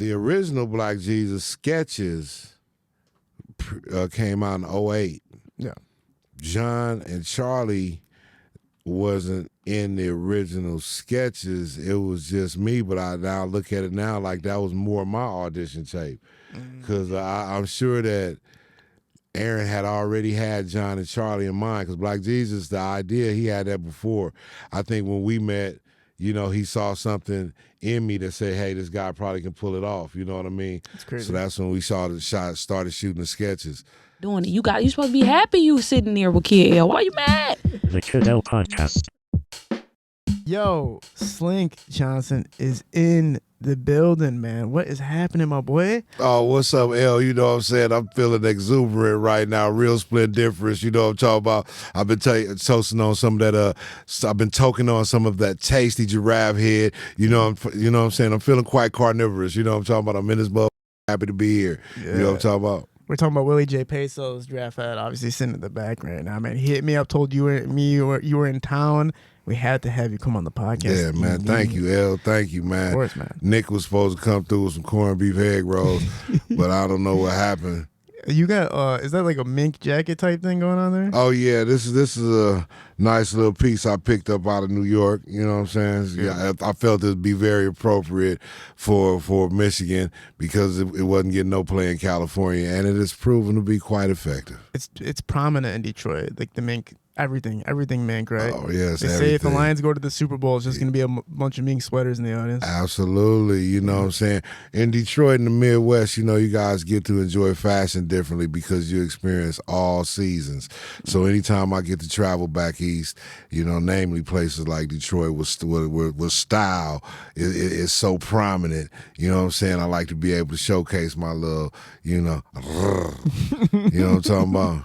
The original Black Jesus sketches came out in '08. Yeah. John and Charlie wasn't in the original sketches. It was just me, but I now look at it now like that was more my audition tape. Because I'm sure that Aaron had already had John and Charlie in mind, because Black Jesus, the idea, he had that before. I think when we met, you know, he saw something in me that said, hey, this guy probably can pull it off. You know what I mean? That's crazy. So that's when we started shooting the sketches. Doing it. You supposed to be happy you sitting there with Kid L. Why you mad? The Kid L Podcast. Yo, Slink Johnson is in the building, man. What is happening, my boy? Oh, what's up, L? You know what I'm saying? I'm feeling exuberant right now, real splendiferous. You know what I'm talking about? I've been toasting on some of that, I've been toking on some of that tasty giraffe head. You know what I'm saying? I'm feeling quite carnivorous. You know what I'm talking about? I'm in this boat. Happy to be here. Yeah. You know what I'm talking about? We're talking about Willie J. Peso's draft head, obviously sitting in the back right now, man. He hit me up, told you were in town. We had to have you come on the podcast. Yeah, man. Thank you, L. Thank you, man. Of course, man. Nick was supposed to come through with some corned beef egg rolls, but I don't know what happened. You got is that like a mink jacket type thing going on there? Oh yeah, this is a nice little piece I picked up out of New York. You know what I'm saying? Yeah, I felt it'd be very appropriate for Michigan because it wasn't getting no play in California, and it has proven to be quite effective. It's prominent in Detroit, like the mink. Everything mink, right? Oh, yes, they say if the Lions go to the Super Bowl, it's just going to be a bunch of mink sweaters in the audience. Absolutely. You know what I'm saying? In Detroit, in the Midwest, you know, you guys get to enjoy fashion differently because you experience all seasons. So anytime I get to travel back east, you know, namely places like Detroit where style is so prominent, you know what I'm saying? I like to be able to showcase my little, you know, you know what I'm talking about?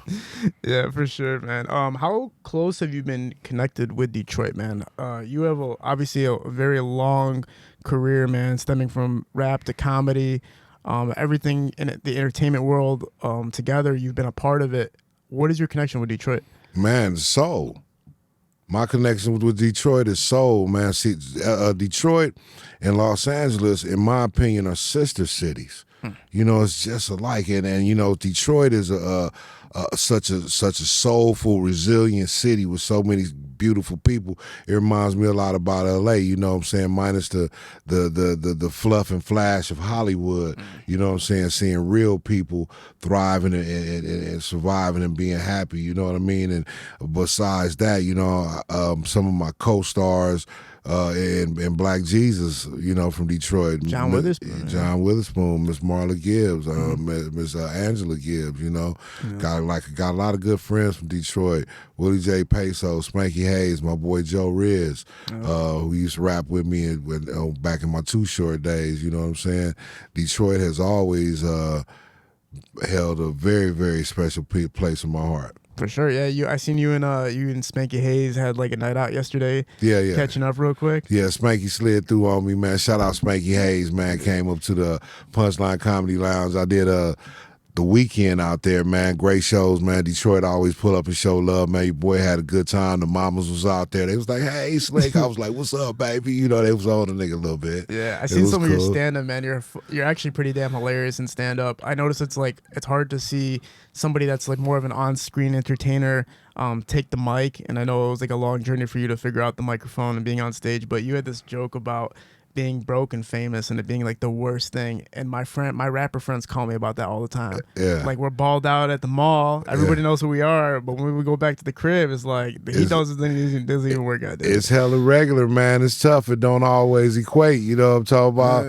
Yeah, for sure, man. How close have you been connected with Detroit, man? You have obviously a very long career, man, stemming from rap to comedy, everything in the entertainment world together. You've been a part of it. What is your connection with Detroit? Man, soul. My connection with Detroit is soul, man. See, Detroit and Los Angeles, in my opinion, are sister cities. You know, it's just alike, and you know, Detroit is such a soulful, resilient city with so many beautiful people. It reminds me a lot about LA, you know what I'm saying, minus the fluff and flash of Hollywood, you know what I'm saying, seeing real people thriving and surviving and being happy, you know what I mean? And besides that, you know, some of my co-stars and Black Jesus, you know, from Detroit. John Witherspoon, Miss Marla Gibbs, Miss Angela Gibbs, you know. Got a lot of good friends from Detroit. Willie J. Peso, Spanky Hayes, my boy Joe Riz, who used to rap with me back in my Too Short days, you know what I'm saying? Detroit has always held a very, very special place in my heart. For sure, yeah. I seen you and Spanky Hayes had like a night out yesterday. Yeah. Catching up real quick. Yeah, Spanky slid through on me, man. Shout out Spanky Hayes, man. Came up to the Punchline Comedy Lounge. I did the weekend out there, man. Great shows, man. Detroit always pull up and show love, man. Your boy had a good time. The mamas was out there. They was like, hey, Slick. I was like, what's up, baby? You know, they was on the nigga a little bit. Yeah, I seen some of your stand-up, man. You're actually pretty damn hilarious in stand-up. I noticed it's hard to see somebody that's like more of an on-screen entertainer take the mic, and I know it was like a long journey for you to figure out the microphone and being on stage, but you had this joke about being broke and famous and it being like the worst thing. And my rapper friends call me about that all the time. Yeah. Like, we're balled out at the mall. Everybody knows who we are. But when we go back to the crib, it's like, he doesn't even work out there. It's hella regular, man. It's tough. It don't always equate. You know what I'm talking about?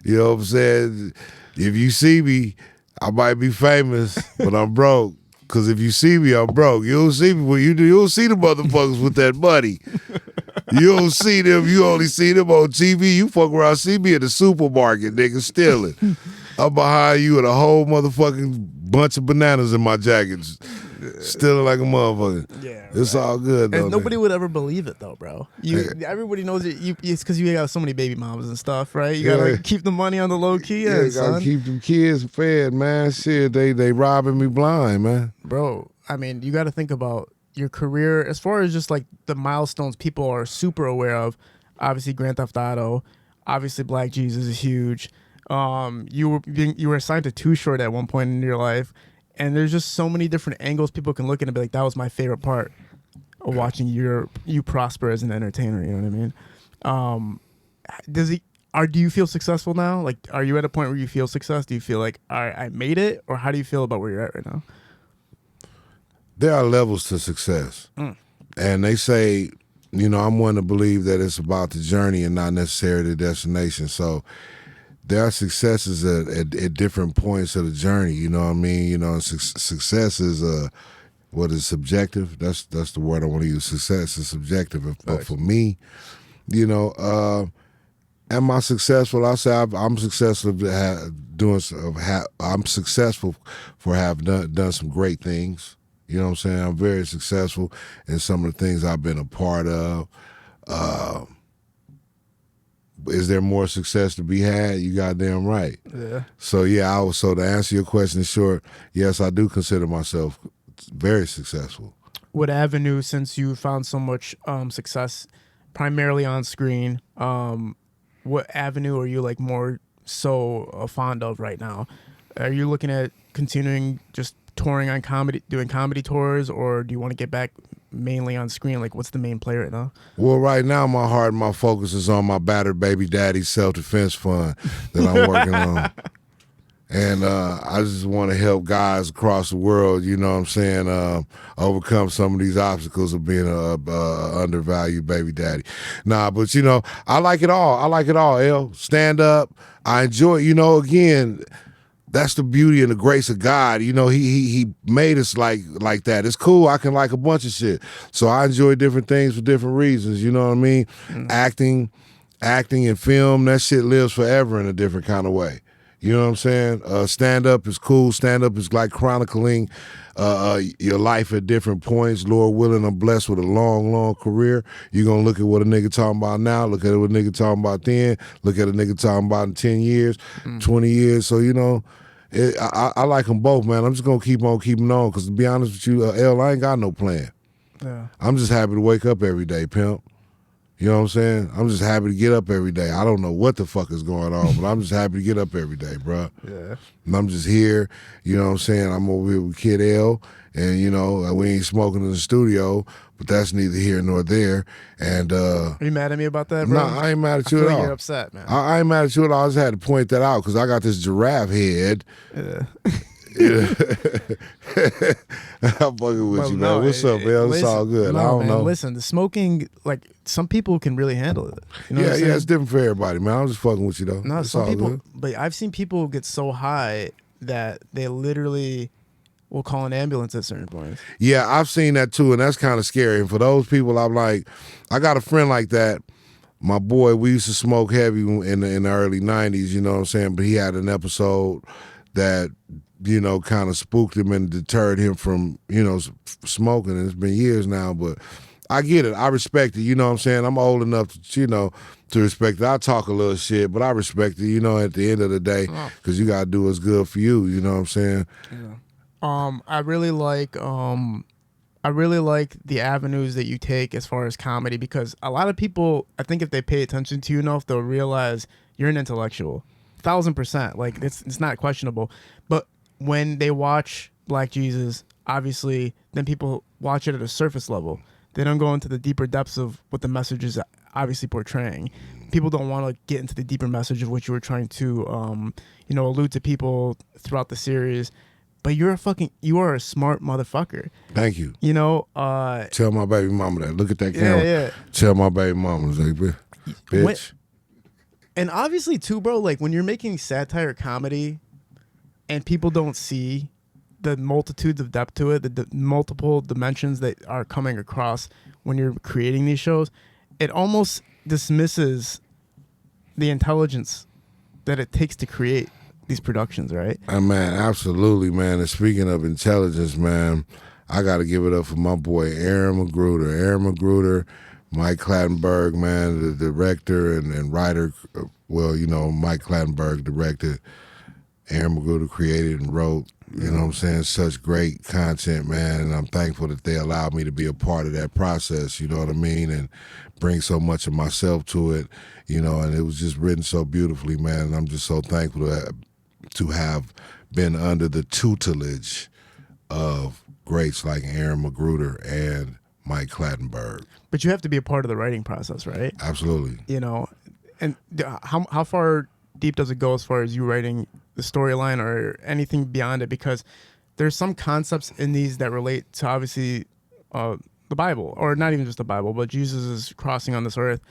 You know what I'm saying? If you see me, I might be famous, but I'm broke. Because if you see me, I'm broke. You don't see me when you do. You don't see the motherfuckers with that money. You don't see them. You only see them on TV. You fuck around, see me at the supermarket, nigga, stealing. I'm behind you with a whole motherfucking bunch of bananas in my jackets, stealing like a motherfucker. Yeah, it's all good, though. And nobody would ever believe it, though, bro. Everybody knows it. It's because you got so many baby mamas and stuff, right? You gotta keep the money on the low key. Yeah, you gotta keep them kids fed, man. Shit, they robbing me blind, man. Bro, I mean, you got to think about your career as far as just like the milestones people are super aware of. Obviously, Grand Theft Auto. Obviously, Black Jesus is huge. You were assigned to Too Short at one point in your life, and there's just so many different angles people can look at and be like, that was my favorite part of watching you prosper as an entertainer. You know what I mean? Do you feel successful now? Like, are you at a point where you feel success? Do you feel like, all right, I made it, or how do you feel about where you're at right now? There are levels to success, and they say, I'm one to believe that it's about the journey and not necessarily the destination. So there are successes at different points of the journey. You know what I mean? Success is what is subjective. That's the word I want to use. Success is subjective. But for me, am I successful? I say I'm successful I'm successful for having done some great things. You know what I'm saying? I'm very successful in some of the things I've been a part of. Is there more success to be had? You goddamn right. Yeah. So so to answer your question short, yes, I do consider myself very successful. What avenue, since you found so much success primarily on screen, what avenue are you like more so fond of right now? Are you looking at continuing just touring on comedy, doing comedy tours, or do you want to get back mainly on screen? Like, what's the main play right now? Well, right now my heart and my focus is on my battered baby daddy self-defense fund that I'm working on. And I just want to help guys across the world, you know what I'm saying, overcome some of these obstacles of being a undervalued baby daddy. Nah, but, I like it all. L. Stand up. I enjoy, again, that's the beauty and the grace of God. He made us like that. It's cool. I can like a bunch of shit. So I enjoy different things for different reasons. You know what I mean? Acting and film, that shit lives forever in a different kind of way. You know what I'm saying? Stand-up is cool. Stand-up is like chronicling your life at different points. Lord willing, I'm blessed with a long, long career. You're going to look at what a nigga talking about now, look at what a nigga talking about then, look at a nigga talking about in 10 years, 20 years. So, I like them both, man. I'm just going to keep on keeping on because, to be honest with you, L, I ain't got no plan. Yeah. I'm just happy to wake up every day, pimp. You know what I'm saying? I'm just happy to get up every day. I don't know what the fuck is going on, but I'm just happy to get up every day, bro. Yeah. And I'm just here, you know what I'm saying? I'm over here with Kid L, and, we ain't smoking in the studio, but that's neither here nor there. And Are you mad at me about that, bro? Nah, I ain't mad at you I feel at like all. You're upset, man. I ain't mad at you at all. I just had to point that out because I got this giraffe head. Yeah. I'm fucking with you, man. What's up, man? It's all good. I don't know. Listen, the smoking, like, some people can really handle it. You know what I'm saying? It's different for everybody, man. I'm just fucking with you, though. No, it's some all people, good. but I've seen people get so high that they literally will call an ambulance at certain points. Yeah, I've seen that too, and that's kind of scary. And for those people, I'm like, I got a friend like that. My boy, we used to smoke heavy in the early 90s, you know what I'm saying? But he had an episode that, kind of spooked him and deterred him from, smoking. And it's been years now, but I get it. I respect it. You know what I'm saying? I'm old enough to, to respect it. I talk a little shit, but I respect it, at the end of the day, because you got to do what's good for you. You know what I'm saying? Yeah. I really like the avenues that you take as far as comedy, because a lot of people, I think if they pay attention to you enough, they'll realize you're an intellectual. 1,000%. Like, it's not questionable. But when they watch Black Jesus, obviously, then people watch it at a surface level. They don't go into the deeper depths of what the message is obviously portraying. People don't want to get into the deeper message of what you were trying to, allude to people throughout the series. But you are a smart motherfucker. Thank you. Tell my baby mama that. Look at that camera. Yeah. Tell my baby mama, bitch. And obviously, too, bro, like, when you're making satire comedy and people don't see the multitudes of depth to it, the multiple dimensions that are coming across when you're creating these shows, it almost dismisses the intelligence that it takes to create these productions, right? Man, absolutely, man. And speaking of intelligence, man, I got to give it up for my boy Aaron Magruder. Mike Clattenburg, man, the director and writer. Well, Mike Clattenburg directed, Aaron Magruder created and wrote. You know what I'm saying? Such great content, man, and I'm thankful that they allowed me to be a part of that process, you know what I mean, and bring so much of myself to it, you know, and it was just written so beautifully, man, and I'm just so thankful to have been under the tutelage of greats like Aaron Magruder and Mike Clattenburg. But you have to be a part of the writing process, right? Absolutely. You know, and how far deep does it go as far as you writing the storyline or anything beyond it? Because there's some concepts in these that relate to obviously the Bible, or not even just the Bible, but Jesus is crossing on this earth,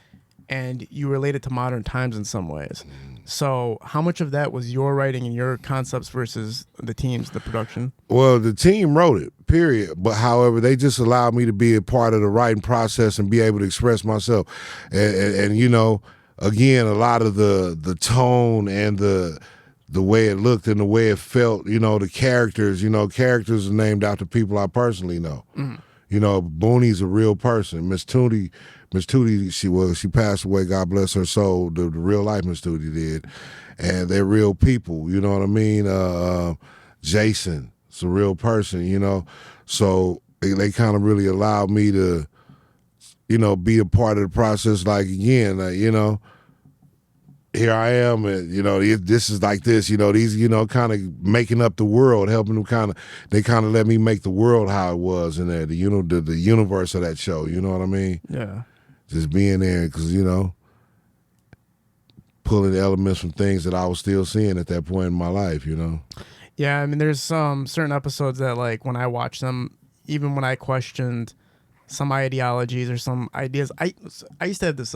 and you relate it to modern times in some ways. So how much of that was your writing and your concepts versus the team's, the production? Well, the team wrote it, period. But however, they just allowed me to be a part of the writing process and be able to express myself. And you know, again, a lot of the tone and the way it looked and the way it felt, you know, the characters are named after people I personally know. You know, Booney's a real person. Miss Tootie, she passed away, God bless her soul, the real life Miss Tootie did. And they're real people, you know what I mean? Jason, it's a real person, you know? So they kind of really allowed me to, you know, be a part of the process. Like, again, you know, here I am, and you know, this is like this, you know, these, you know, kind of making up the world, helping them they kind of let me make the world how it was in there, the universe of that show, you know what I mean? Yeah. Just being there, because, you know, pulling elements from things that I was still seeing at that point in my life, you know? Yeah, I mean, there's some certain episodes that, like, when I watch them, even when I questioned some ideologies or some ideas, I used to have this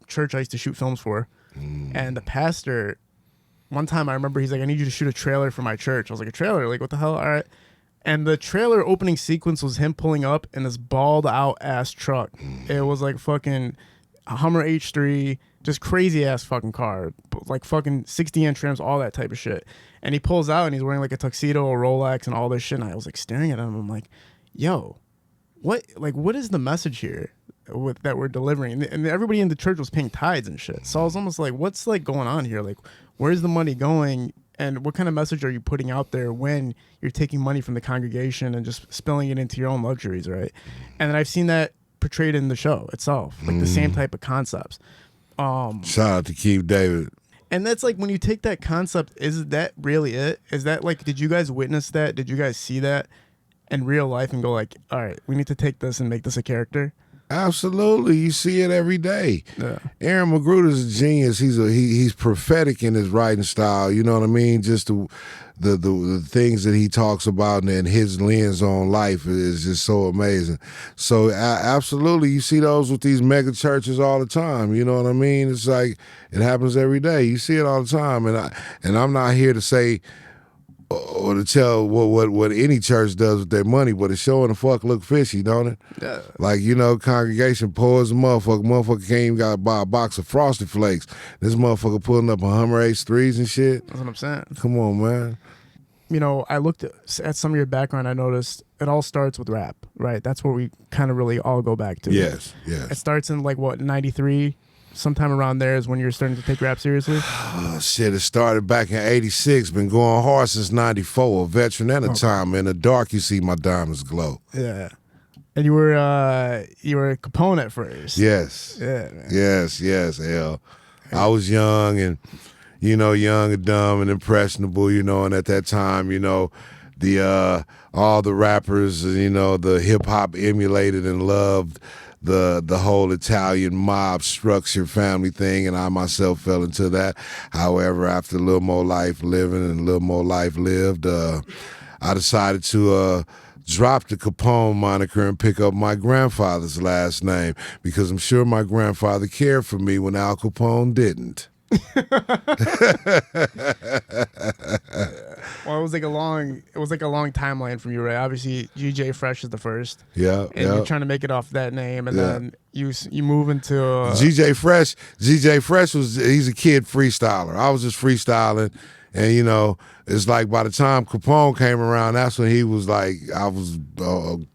church I used to shoot films for. And the pastor, one time I remember, he's like, I need you to shoot a trailer for my church. I was like, a trailer? Like, what the hell? All right. And the trailer opening sequence was him pulling up in this balled out ass truck. It was like fucking a Hummer H3, just crazy ass fucking car, like fucking 60-inch rims, all that type of shit. And he pulls out and he's wearing like a tuxedo, a Rolex, and all this shit. And I was like staring at him. I'm like, yo, what is the message here that we're delivering? And everybody in the church was paying tithes and shit. So I was almost like, what's like going on here? Like, where's the money going? And what kind of message are you putting out there when you're taking money from the congregation and just spilling it into your own luxuries, right? And then I've seen that portrayed in the show itself, like the same type of concepts. Shout out to Keith David. And that's like, when you take that concept, is that really it? Is that like, did you guys witness that? Did you guys see that in real life and go like, all right, we need to take this and make this a character? Absolutely, you see it every day. Yeah. Aaron Magruder's a genius. He's prophetic in his writing style. You know what I mean? Just the things that he talks about and his lens on life is just so amazing. So absolutely, you see those with these mega churches all the time. You know what I mean? It's like it happens every day. You see it all the time, and I'm not here to say or to tell what any church does with their money, but it's showing the fuck look fishy, don't it? Yeah. Like, you know, congregation poor as a motherfucker. Motherfucker can't even got to buy a box of Frosted Flakes. This motherfucker pulling up a Hummer H3s and shit. That's what I'm saying. Come on, man. You know, I looked at some of your background. I noticed it all starts with rap, right? That's where we kind of really all go back to. Yes. It starts in like, what, 93? Sometime around there is when you're starting to take rap seriously? Oh, shit, it started back in 86. Been going hard since 94. A veteran and a time. In the dark, you see my diamonds glow. Yeah. And you were Capone at first. Yes. Yeah, man. Yes, L. I was young and, you know, young and dumb and impressionable, you know, and at that time, you know, all the rappers, you know, the hip-hop emulated and loved the whole Italian mob structure family thing, and I myself fell into that. However, after a little more life living and a little more life lived, I decided to drop the Capone moniker and pick up my grandfather's last name, because I'm sure my grandfather cared for me when Al Capone didn't. Well, it was like a long timeline from you, right? Obviously, GJ Fresh is the first. Yeah, and you're trying to make it off that name, and then you move into GJ Fresh. GJ Fresh he's a kid freestyler. I was just freestyling, And you know, it's like by the time Capone came around, that's when he was like, I was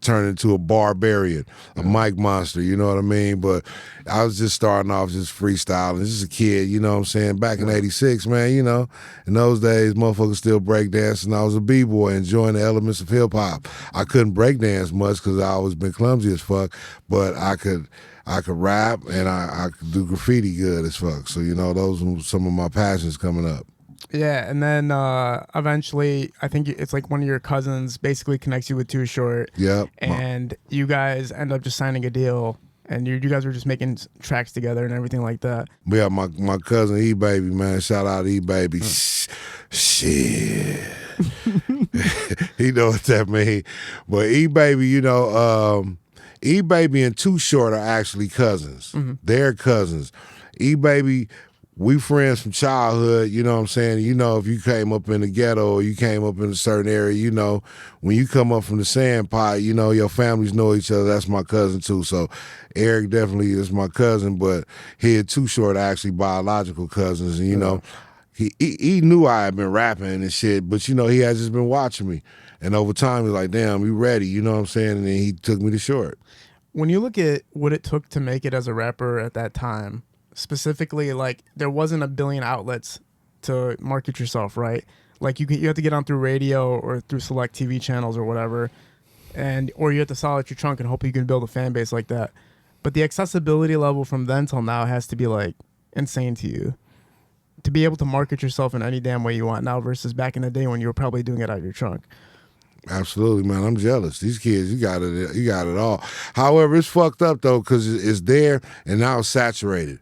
turning into a barbarian, a mic monster, you know what I mean? But I was just starting off just freestyling, just a kid, you know what I'm saying? Back in '86, man, you know, in those days, motherfuckers still break dancing. I was a b-boy enjoying the elements of hip hop. I couldn't break dance much because I always been clumsy as fuck, but I could rap and I could do graffiti good as fuck. So, you know, those were some of my passions coming up. Yeah, and then eventually, I think it's like one of your cousins basically connects you with Too Short. Yep. And you guys end up just signing a deal, and you guys were just making tracks together and everything like that. Yeah, my cousin E-Baby, man. Shout out to E-Baby. Shit. He know what that mean. But E-Baby, you know, E-Baby and Too Short are actually cousins. They're cousins. E-Baby, we friends from childhood, you know what I'm saying? You know, if you came up in the ghetto or you came up in a certain area, you know, when you come up from the sand pot, you know, your families know each other. That's my cousin too. So Eric definitely is my cousin, but he and Too Short are actually biological cousins. And, you know, he knew I had been rapping and shit, but, you know, he had just been watching me. And over time, he was like, damn, you ready? You know what I'm saying? And then he took me to Short. When you look at what it took to make it as a rapper at that time, specifically, like, there wasn't a billion outlets to market yourself, right? Like, you have to get on through radio or through select TV channels or whatever, or you have to sell out your trunk and hope you can build a fan base like that. But the accessibility level from then till now has to be, like, insane to you to be able to market yourself in any damn way you want now versus back in the day when you were probably doing it out of your trunk. Absolutely, man. I'm jealous. These kids, you got it all. However, it's fucked up though because it's there and now it's saturated.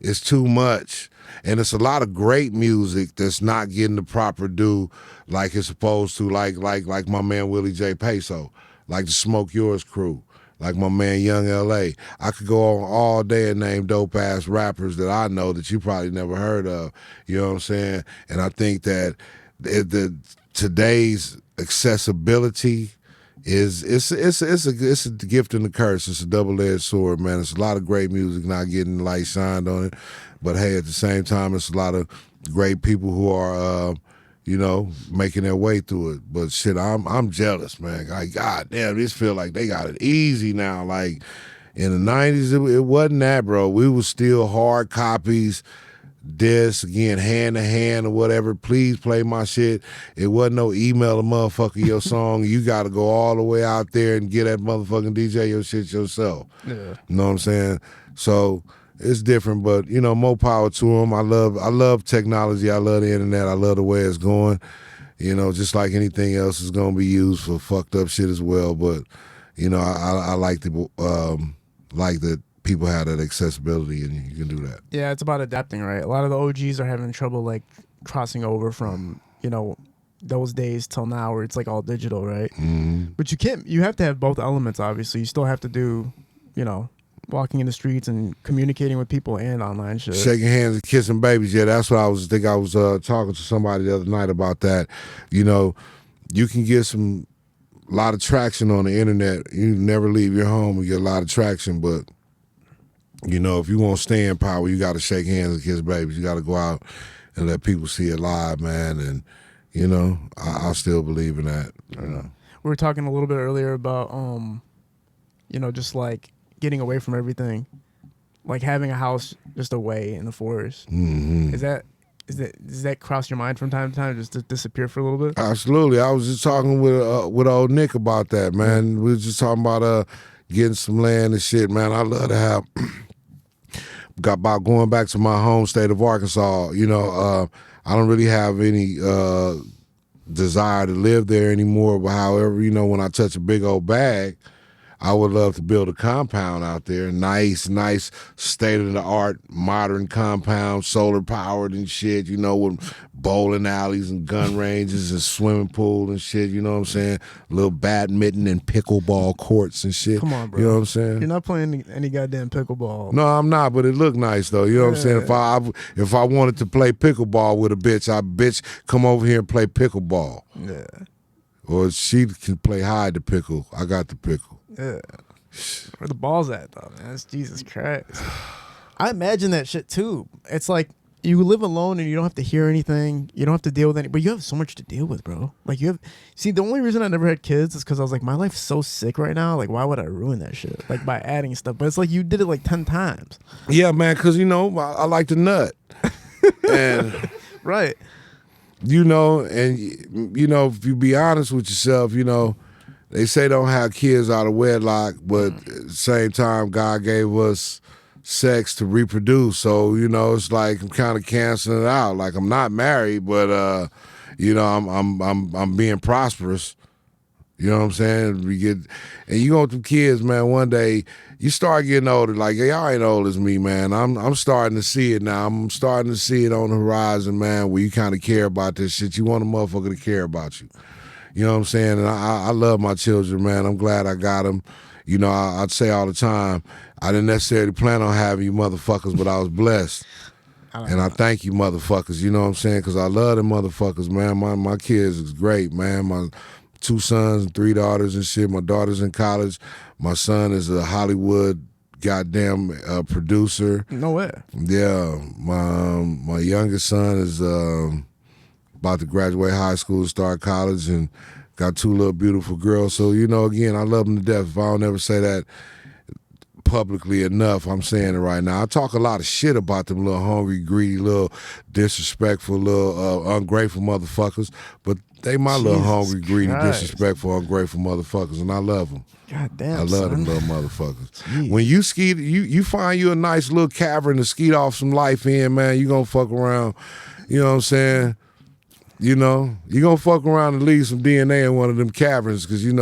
It's too much. And it's a lot of great music that's not getting the proper due like it's supposed to, like my man Willie J. Peso, like the Smoke Yours crew, like my man Young L.A. I could go on all day and name dope-ass rappers that I know that you probably never heard of, you know what I'm saying? And I think that today's accessibility it's a gift and a curse. It's a double-edged sword, man. It's a lot of great music not getting the light shined on it, but hey, at the same time, it's a lot of great people who are, you know, making their way through it. But shit, I'm jealous, man. Like, God damn, this feel like they got it easy now. Like in the '90s, it wasn't that, bro. We was still hard copies. This again, hand to hand or whatever. Please play my shit. It wasn't no email a motherfucker your song. You got to go all the way out there and get that motherfucking DJ your shit yourself. Yeah, you know what I'm saying? So it's different, but you know, more power to them. I love technology. I love the internet. I love the way it's going. You know, just like anything else is gonna be used for fucked up shit as well. But you know, I like that people have that accessibility and you can do that. Yeah, it's about adapting, right? A lot of the OGs are having trouble like crossing over from, you know, those days till now where it's like all digital, right? Mm-hmm. But you have to have both elements, obviously. You still have to do, you know, walking in the streets and communicating with people and online shit. Shaking hands and kissing babies. Yeah, that's what I was talking to somebody the other night about that. You know, you can get a lot of traction on the internet. You never leave your home and get a lot of traction, but you know, if you want to stay in power, you got to shake hands and kiss babies. You got to go out and let people see it live, man. And, you know, I still believe in that. You know. We were talking a little bit earlier about, you know, just like getting away from everything, like having a house just away in the forest. Mm-hmm. Does that cross your mind from time to time, just to disappear for a little bit? Absolutely. I was just talking with old Nick about that, man. We were just talking about getting some land and shit, man. I love to have. About going back to my home state of Arkansas, you know, I don't really have any desire to live there anymore. But however, you know, when I touch a big old bag, I would love to build a compound out there. Nice, state-of-the-art, modern compound, solar-powered and shit, you know, with bowling alleys and gun ranges and swimming pool and shit, you know what I'm saying? A little badminton and pickleball courts and shit. Come on, bro. You know what I'm saying? You're not playing any goddamn pickleball. No, I'm not, but it looked nice, though. You know what I'm saying? If I wanted to play pickleball with a bitch, come over here and play pickleball. Yeah. Or she can play hide the pickle. I got the pickle. Yeah. Where the ball's at, though, man? That's Jesus Christ. I imagine that shit, too. It's like you live alone and you don't have to hear anything. You don't have to deal with but you have so much to deal with, bro. Like see, the only reason I never had kids is because I was like, my life's so sick right now. Like, why would I ruin that shit? Like by adding stuff. But it's like you did it like 10 times. Yeah, man, because, I like to nut. And, Right. if you be honest with yourself, they say don't have kids out of wedlock, but at the same time, God gave us sex to reproduce. So, it's like I'm kind of canceling it out. Like I'm not married, but I'm being prosperous. You know what I'm saying? And you go through kids, man, one day you start getting older. Like, y'all ain't old as me, man. I'm starting to see it now. I'm starting to see it on the horizon, man, where you kind of care about this shit. You want a motherfucker to care about you. You know what I'm saying? And I love my children, man. I'm glad I got them. I'd say all the time, I didn't necessarily plan on having you motherfuckers, but I was blessed. I thank you motherfuckers, you know what I'm saying? Because I love them motherfuckers, man. My kids is great, man. My 2 sons and 3 daughters and shit. My daughter's in college. My son is a Hollywood goddamn producer. No way. Yeah. My youngest son is about to graduate high school, start college, and got 2 little beautiful girls. So, again, I love them to death. If I don't ever say that publicly enough, I'm saying it right now. I talk a lot of shit about them little hungry, greedy, little disrespectful, little ungrateful motherfuckers, but they my little hungry, greedy, disrespectful, ungrateful motherfuckers, and I love them. God damn, I love them son. little motherfuckers. Jeez. When you ski, you find you a nice little cavern to skeet off some life in, man, you gonna fuck around, you know what I'm saying? You gonna fuck around and leave some DNA in one of them caverns, because you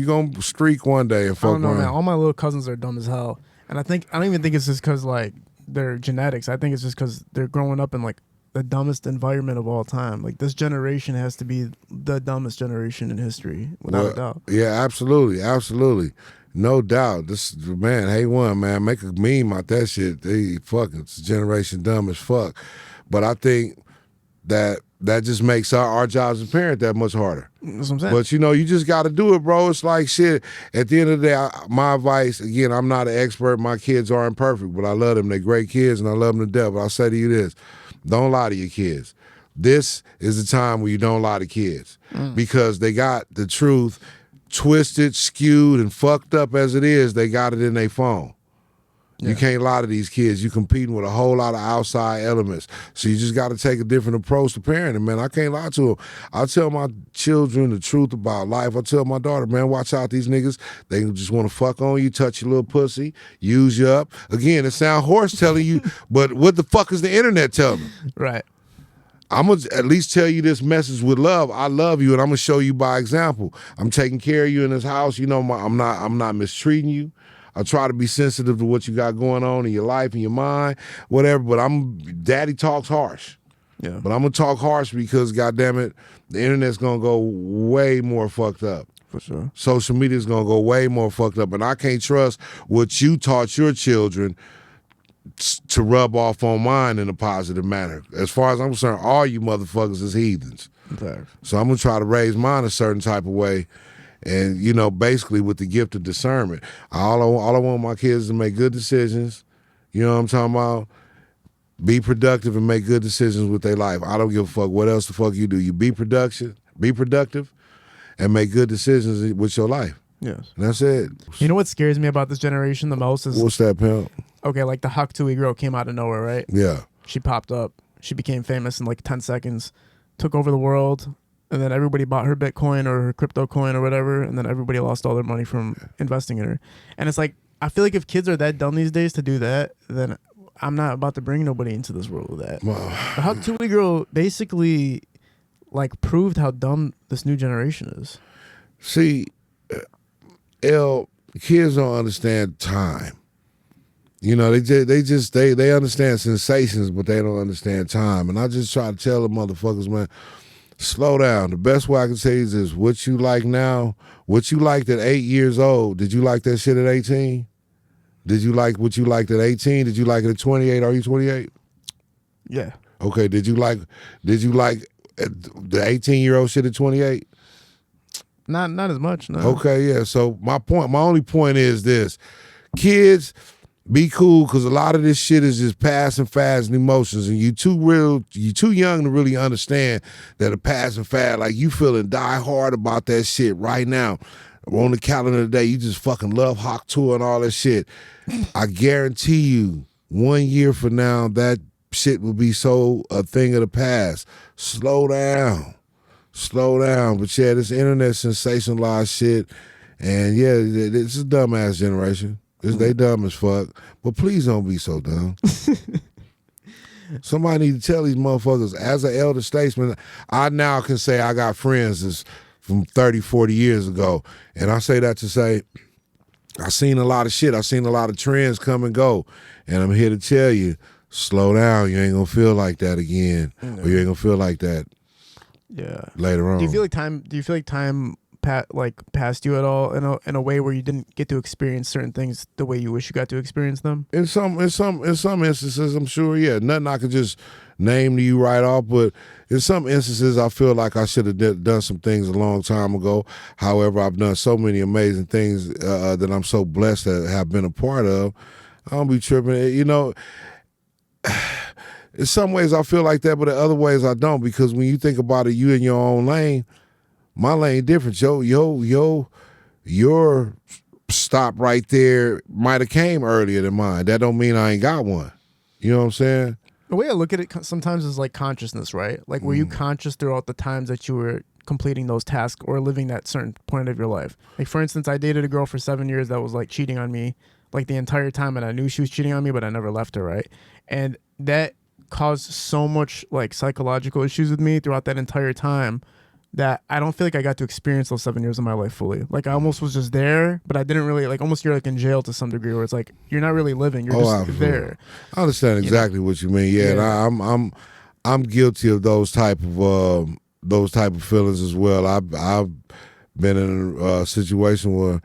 gonna streak one day and fuck I don't know, around. man. All my little cousins are dumb as hell, and I don't even think it's just because like they're genetics. I think it's just because they're growing up in like the dumbest environment of all time. Like this generation has to be the dumbest generation in history, without a doubt. Yeah, absolutely. No doubt. This man, hey one, man, make a meme out that shit. It's generation dumb as fuck. But I think that just makes our jobs as a parent that much harder. That's what I'm saying. But you just got to do it, bro. It's like shit. At the end of the day, my advice, again, I'm not an expert. My kids aren't perfect, but I love them. They're great kids, and I love them to death. But I'll say to you this: don't lie to your kids. This is the time where you don't lie to kids, because they got the truth twisted, skewed, and fucked up as it is. They got it in their phone. Yeah. You can't lie to these kids. You're competing with a whole lot of outside elements. So you just got to take a different approach to parenting, man. I can't lie to them. I tell my children the truth about life. I tell my daughter, man, watch out, these niggas. They just want to fuck on you, touch your little pussy, use you up. Again, it sound horse telling you, but what the fuck is the internet telling them? Right. I'm going to at least tell you this message with love. I love you, and I'm going to show you by example. I'm taking care of you in this house. I'm not mistreating you. I try to be sensitive to what you got going on in your life, in your mind, whatever. But daddy talks harsh. Yeah. But I'm going to talk harsh because, goddamn it, the internet's going to go way more fucked up. For sure. Social media's going to go way more fucked up. And I can't trust what you taught your children to rub off on mine in a positive manner. As far as I'm concerned, all you motherfuckers is heathens. Okay. So I'm going to try to raise mine a certain type of way. And, basically with the gift of discernment. All I want my kids to make good decisions. You know what I'm talking about? Be productive and make good decisions with their life. I don't give a fuck what else the fuck you do. You be productive, and make good decisions with your life. Yes. And that's it. You know what scares me about this generation the most is... What's that, pimp? Okay, like the Hak Tui girl came out of nowhere, right? Yeah. She popped up. She became famous in like 10 seconds. Took over the world. And then everybody bought her Bitcoin or her crypto coin or whatever, and then everybody lost all their money from investing in her. And it's like, I feel like if kids are that dumb these days to do that, then I'm not about to bring nobody into this world with that. Wow. The Hak Tui girl basically like proved how dumb this new generation is. See, kids don't understand time. They understand sensations, but they don't understand time. And I just try to tell the motherfuckers, man, slow down. The best way I can say is this: what you like now, what you liked at 8 years old, did you like that shit at 18? Did you like what you liked at 18? Did you like it at 28? Are you 28? Yeah. Okay, did you like the 18-year-old shit at 28? Not as much, no. Okay, yeah. So my only point is this: kids Be cool, because a lot of this shit is just passing fast and emotions, and you too young to really understand that a passing fast, like you feeling die hard about that shit right now. On the calendar today, you just fucking love Hawk Tour and all that shit. I guarantee you, 1 year from now, that shit will be so a thing of the past. Slow down. But yeah, this internet sensationalized shit, and yeah, it's a dumbass generation. They dumb as fuck. But please don't be so dumb. Somebody need to tell these motherfuckers, as an elder statesman, I now can say I got friends that's from 30, 40 years ago. And I say that to say, I seen a lot of shit. I seen a lot of trends come and go. And I'm here to tell you, slow down. You ain't gonna feel like that again. Or you ain't gonna feel like that later on. Do you feel like time passed you at all in a way where you didn't get to experience certain things the way you wish you got to experience them? In some instances, I'm sure, yeah. Nothing I could just name to you right off, but in some instances, I feel like I should have done some things a long time ago. However, I've done so many amazing things that I'm so blessed to have been a part of. I don't be tripping. You know, in some ways I feel like that, but in other ways I don't, because when you think about it, you in your own lane. My lane different. Your stop right there might have came earlier than mine. That don't mean I ain't got one. You know what I'm saying? The way I look at it sometimes is like consciousness, right? Like, were you conscious throughout the times that you were completing those tasks or living that certain point of your life? Like, for instance, I dated a girl for 7 years that was like cheating on me like the entire time, and I knew she was cheating on me, but I never left her, right? And that caused so much like psychological issues with me throughout that entire time that I don't feel like I got to experience those 7 years of my life fully. Like, I almost was just there, but I didn't really, like, almost you're like in jail to some degree, where it's like you're not really living, you're just there. I understand exactly what you mean. Yeah, and I'm guilty of those type of feelings as well. I've been in a situation where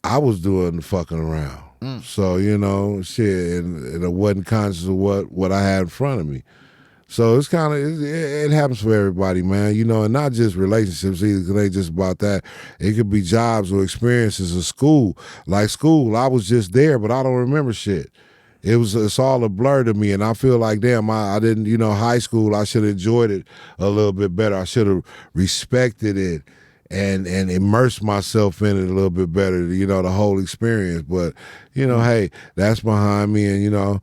I was doing the fucking around. So, you know, shit, and I wasn't conscious of what I had in front of me. So it's kind of, it happens for everybody, man, you know, and not just relationships either, because it ain't just about that. It could be jobs or experiences of school. Like school, I was just there, but I don't remember shit. It's all a blur to me, and I feel like, damn, I didn't, you know, high school, I should have enjoyed it a little bit better. I should have respected it and immersed myself in it a little bit better, you know, the whole experience. But, you know, hey, that's behind me, and, you know,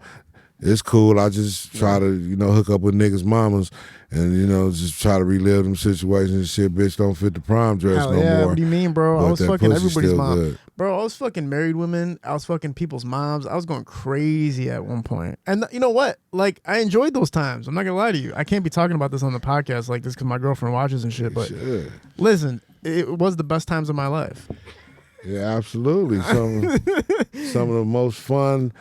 it's cool. I just try to, you know, hook up with niggas' mamas and, you know, just try to relive them situations and shit. Bitch, don't fit the prom dress no more. What do you mean, bro? I was fucking everybody's mom. Good. Bro, I was fucking married women. I was fucking people's moms. I was going crazy at one point. And you know what? Like, I enjoyed those times. I'm not going to lie to you. I can't be talking about this on the podcast like this because my girlfriend watches and shit. But listen, it was the best times of my life. Yeah, absolutely. Some of the most fun...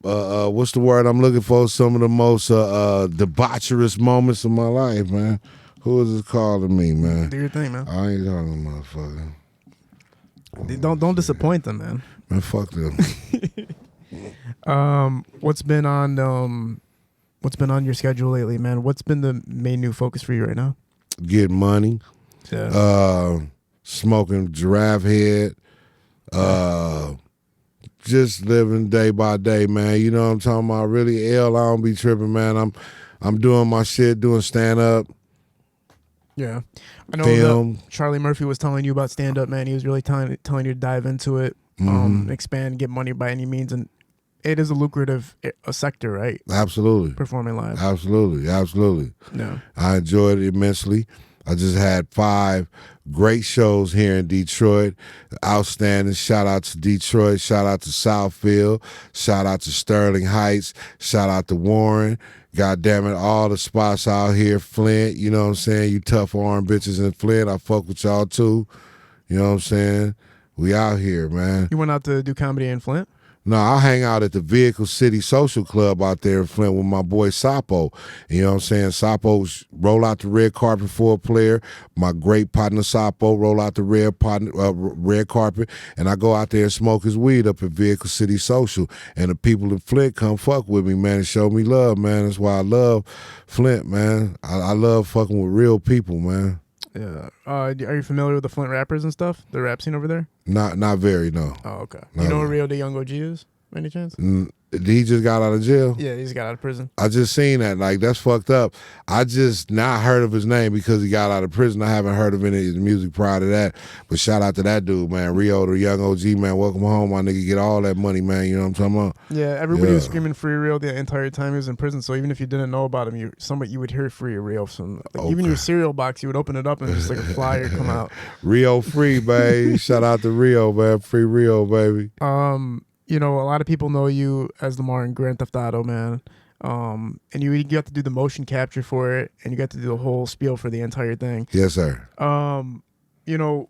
what's the word I'm looking for? Some of the most debaucherous moments of my life, man. Who is this calling me, man? Do your thing, man. I ain't talking, motherfucker. Don't disappoint them, man. Man, fuck them. What's been on your schedule lately, man? What's been the main new focus for you right now? Get money. Yeah. Smoking giraffe head. Just living day by day, man. You know what I'm talking about? Really ill. I don't be tripping, man. I'm doing my shit, doing stand up. Yeah. I know film. that Charlie Murphy was telling you about stand up, man. He was really telling you to dive into it, expand, get money by any means, and it is a lucrative sector, right? Absolutely. Performing live. Absolutely. Yeah. I enjoyed it immensely. I just had 5 great shows here in Detroit. Outstanding. Shout out to Detroit. Shout out to Southfield. Shout out to Sterling Heights. Shout out to Warren. God damn it, all the spots out here. Flint, you know what I'm saying? You tough arm bitches in Flint. I fuck with y'all too. You know what I'm saying? We out here, man. You went out to do comedy in Flint? No, I hang out at the Vehicle City Social Club out there in Flint with my boy Sapo. You know what I'm saying? Sapo's roll out the red carpet for a player. My great partner Sapo roll out the red carpet, and I go out there and smoke his weed up at Vehicle City Social. And the people in Flint come fuck with me, man, and show me love, man. That's why I love Flint, man. I love fucking with real people, man. Yeah. Are you familiar with the Flint rappers and stuff? The rap scene over there? Not very, no. Oh, okay. No. You know what Rio de Young OG is? by any chance? He just got out of jail. Yeah, he just got out of prison. I just seen that. Like, that's fucked up. I just not heard of his name because he got out of prison. I haven't heard of any of his music prior to that. But shout out to that dude, man. Rio, the young OG, man. Welcome home, my nigga. Get all that money, man. You know what I'm talking about? Yeah, everybody was screaming Free Rio the entire time he was in prison. So even if you didn't know about him, you would hear Free Rio. Even your cereal box, you would open it up and just like a flyer come out. Rio free, baby. Shout out to Rio, man. Free Rio, baby. You know, a lot of people know you as Lamar in Grand Theft Auto, man. And you got to do the motion capture for it, and you got to do the whole spiel for the entire thing. Yes, sir. You know,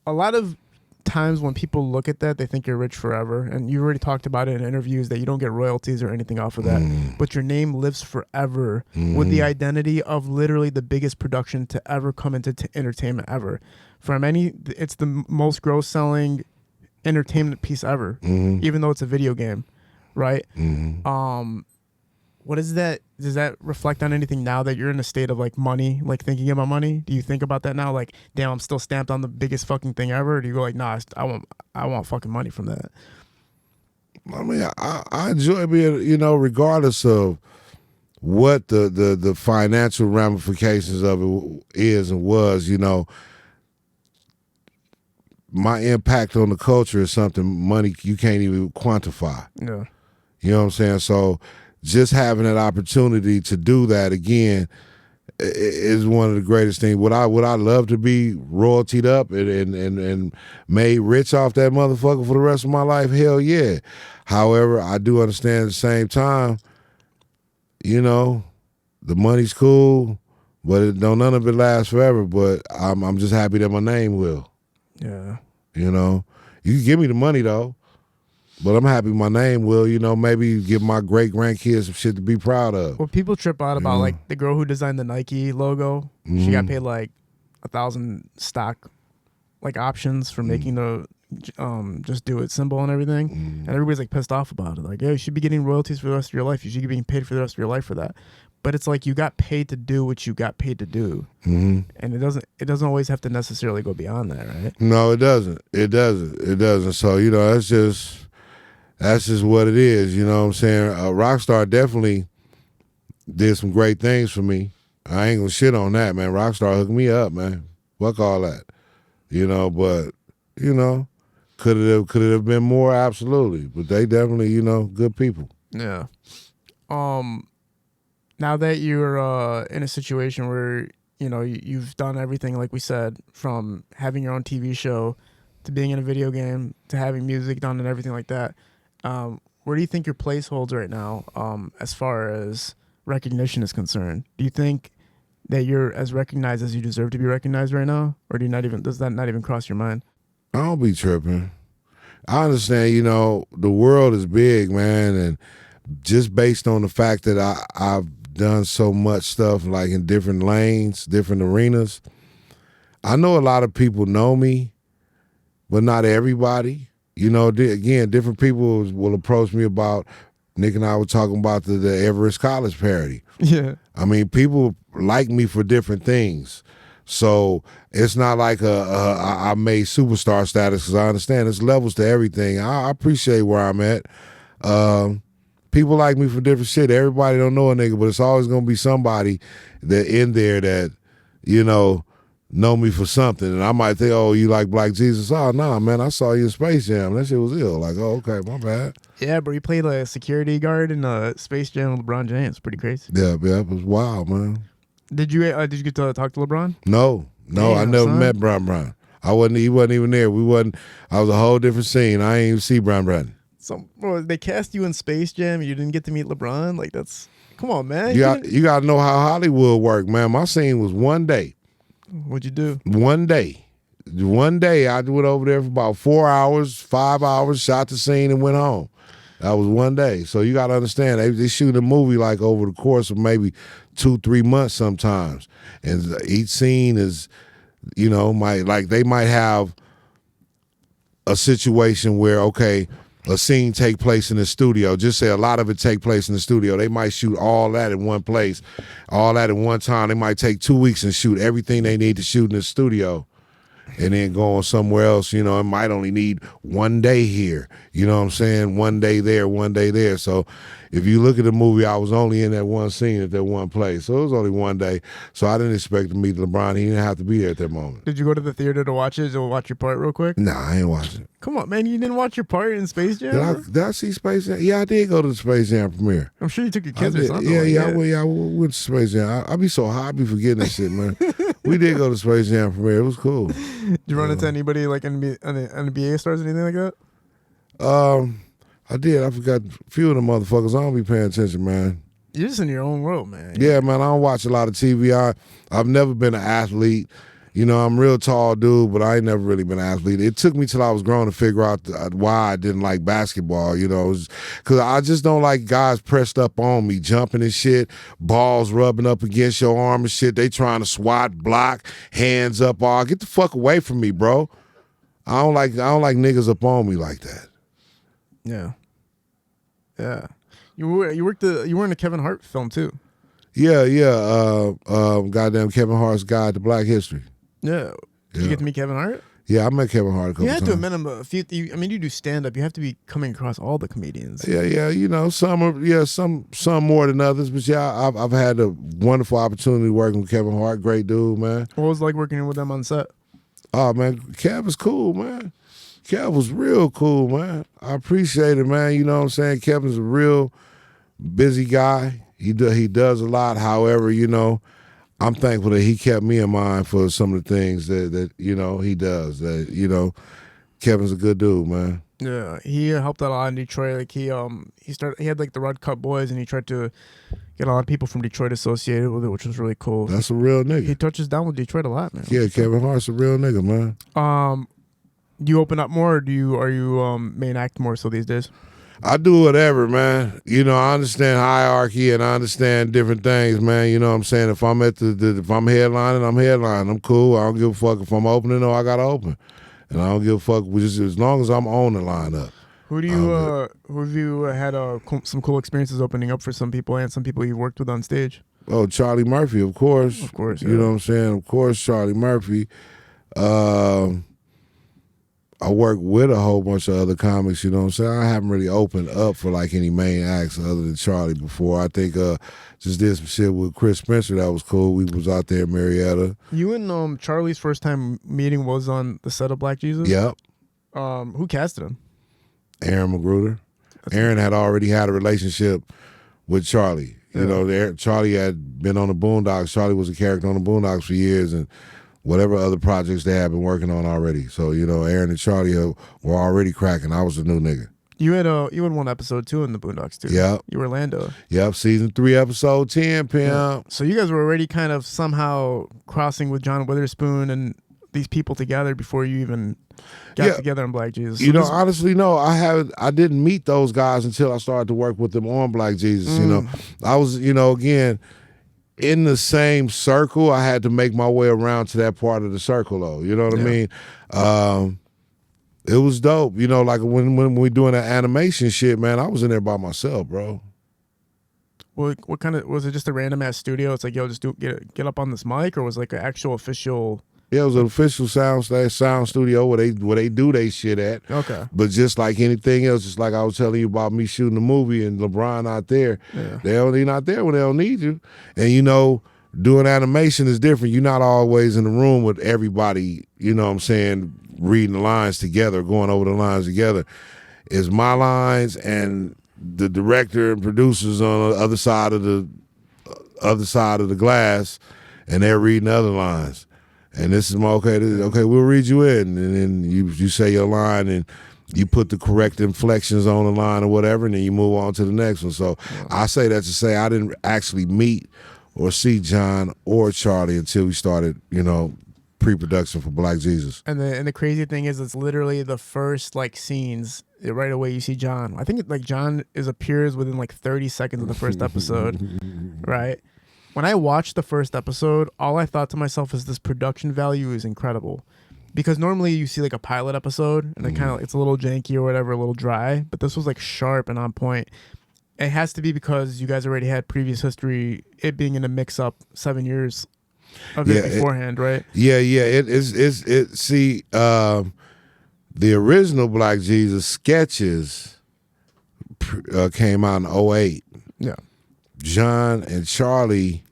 a lot of times when people look at that, they think you're rich forever. And you already talked about it in interviews that you don't get royalties or anything off of that. But your name lives forever with the identity of literally the biggest production to ever come into entertainment ever. It's the most gross-selling entertainment piece ever, even though it's a video game, right? What is that? Does that reflect on anything now that you're in a state of like money, like thinking about money? Do you think about that now? Like, damn, I'm still stamped on the biggest fucking thing ever? Or do you go like, nah, I want fucking money from that? I mean, I enjoy being, you know, regardless of what the financial ramifications of it is and was, you know, my impact on the culture is something money you can't even quantify. Yeah. You know what I'm saying? So just having that opportunity to do that again is one of the greatest things. Would I love to be royaltied up and made rich off that motherfucker for the rest of my life? Hell yeah. However, I do understand at the same time, you know, the money's cool, but none of it lasts forever. But I'm just happy that my name will. Yeah. You know, you can give me the money though, but I'm happy my name will, you know, maybe give my great grandkids some shit to be proud of. Well, people trip out about like the girl who designed the Nike logo. She got paid like 1,000 stock like options for making the just do it symbol and everything. And everybody's like pissed off about it. Like, yeah, you should be getting royalties for the rest of your life. You should be getting paid for the rest of your life for that. But it's like you got paid to do what you got paid to do, and it doesn't always have to necessarily go beyond that, right? No, it doesn't. It doesn't. So, you know, that's just what it is. You know what I'm saying? Rockstar definitely did some great things for me. I ain't gonna shit on that, man. Rockstar hooked me up, man. Fuck all that, you know. But you know, could it have been more? Absolutely. But they definitely, you know, good people. Yeah. Now that you're in a situation where, you know, you've done everything, like we said, from having your own TV show to being in a video game to having music done and everything like that, where do you think your place holds right now as far as recognition is concerned? Do you think that you're as recognized as you deserve to be recognized right now? Or does that not even cross your mind? I don't be tripping. I understand, you know, the world is big, man, and just based on the fact that I've done so much stuff like in different lanes, different arenas. I know a lot of people know me, but not everybody. You know, again, different people will approach me about, Nick and I were talking about the Everest College parody. Yeah. I mean, people like me for different things. So it's not like I made superstar status, because I understand there's levels to everything. I appreciate where I'm at. People like me for different shit. Everybody don't know a nigga, but it's always gonna be somebody that in there that, you know me for something. And I might think, oh, you like Black Jesus? Oh, nah, man, I saw you in Space Jam. That shit was ill. Like, oh, okay, my bad. Yeah, bro, you played a security guard in Space Jam with LeBron James. Pretty crazy. Yeah, it was wild, man. Did you get to talk to LeBron? No, Damn, I never son. met Brown. He wasn't even there. I was a whole different scene. I ain't even see Brown. Bro, they cast you in Space Jam and you didn't get to meet LeBron? Like, come on, man. You got to know how Hollywood work, man. My scene was one day. What'd you do? One day I went over there for about 4 hours, 5 hours, shot the scene and went home. That was one day. So you got to understand, they shoot a movie like over the course of maybe 2-3 months sometimes. And each scene is, you know, they might have a situation where, okay, a scene take place in the studio. Just say a lot of it take place in the studio. They might shoot all that in one place, all that at one time. They might take 2 weeks and shoot everything they need to shoot in the studio. and then going somewhere else, you know, it might only need one day here. You know what I'm saying? One day there, one day there. So if you look at the movie, I was only in that one scene at that one place. So it was only one day. So I didn't expect to meet LeBron. He didn't have to be there at that moment. Did you go to the theater to watch it? Or watch your part real quick? Nah, I ain't watching it. Come on, man. You didn't watch your part in Space Jam? Did I see Space Jam? Yeah, I did go to the Space Jam premiere. I'm sure you took your kids I or did. something. I went to Space Jam. I be so high, I be forgetting that shit, man. We did go to Space Jam premiere. It was cool. Did you run into anybody like NBA stars or anything like that? I did. I forgot a few of the motherfuckers. I don't be paying attention, man. You're just in your own world, man. Yeah, man. I don't watch a lot of TV. I've never been an athlete. You know, I'm a real tall dude, but I ain't never really been an athlete. It took me till I was grown to figure out why I didn't like basketball, you know, because I just don't like guys pressed up on me, jumping and shit, balls rubbing up against your arm and shit. They trying to swat, block, hands up, all. Get the fuck away from me, bro. I don't like niggas up on me like that. Yeah. Yeah. You were in a Kevin Hart film too. Yeah. Goddamn Kevin Hart's Guide to Black History. Yeah. Did you get to meet Kevon Hart? Yeah, I met Kevin Hart a couple You times. have to admit him a few. You do stand up. You have to be coming across all the comedians. Yeah. You know, some more than others, but yeah, I've had a wonderful opportunity working with Kevin Hart. Great dude, man. What was it like working with them on set? Oh man, Kev was cool, man. Kev was real cool, man. I appreciate it, man. You know what I'm saying? Kevin's a real busy guy. He does a lot. However, you know, I'm thankful that he kept me in mind for some of the things that you know he does. That, you know, Kevin's a good dude, man. Yeah, he helped out a lot in Detroit. Like he had like the Red Cup Boys, and he tried to get a lot of people from Detroit associated with it, which was really cool. That's a real nigga. He touches down with Detroit a lot, man. Yeah, Kevin Hart's a real nigga, man. Do you open up more, or are you main act more so these days? I do whatever, man. You know, I understand hierarchy and I understand different things, man. You know what I'm saying? If I'm if I'm headlining, I'm headlining. I'm cool. I don't give a fuck if I'm opening or I gotta open. And I don't give a fuck as long as I'm on the lineup. Who have you had some cool experiences opening up for some people and some people you worked with on stage? Oh, Charlie Murphy, of course. Of course, You know what I'm saying? Of course, Charlie Murphy. I work with a whole bunch of other comics, you know what I'm saying? I haven't really opened up for like any main acts other than Charlie before. I think just did some shit with Chris Spencer that was cool. We was out there in Marietta. You and Charlie's first time meeting was on the set of Black Jesus? Yep. Who casted him? Aaron Magruder. Aaron had already had a relationship with Charlie. You know, Charlie had been on the Boondocks. Charlie was a character on the Boondocks for years, and whatever other projects they had been working on already. So, you know, Aaron and Charlie were already cracking. I was a new nigga. You had one episode too in the Boondocks too. Yep. You were Lando. Yep, season 3, episode 10, pimp. Yeah. So you guys were already kind of somehow crossing with John Witherspoon and these people together before you even got together on Black Jesus. So you know, honestly, no, I didn't meet those guys until I started to work with them on Black Jesus. You know, I was, you know, again, in the same circle. I had to make my way around to that part of the circle, though. You know what I mean? It was dope. You know, like when we doing that animation shit, man, I was in there by myself, bro. Well, what kind of was it? Just a random ass studio? It's like, yo, just get up on this mic, or was it like an actual official? Yeah, it was an official sound studio where they do they shit at. Okay. But just like anything else, just like I was telling you about me shooting the movie and LeBron out there, they're not there when they don't need you. And you know, doing animation is different. You're not always in the room with everybody, you know what I'm saying, reading the lines together, going over the lines together. It's my lines and the director and producers on the other side of the glass, and they're reading the other lines. And this is my okay, we'll read you in, and then you say your line, and you put the correct inflections on the line or whatever, and then you move on to the next one. So I say that to say I didn't actually meet or see John or Charlie until we started, you know, pre-production for Black Jesus. And the crazy thing is, it's literally the first like scenes. Right away you see John. I think like John appears within like 30 seconds of the first episode, right? When I watched the first episode, all I thought to myself is this production value is incredible. Because normally you see like a pilot episode and it's a little janky or whatever, a little dry, but this was like sharp and on point. It has to be because you guys already had previous history, it being in a mix-up 7 years of it beforehand, right? Yeah. See, the original Black Jesus sketches came out in '08. Yeah. John and Charlie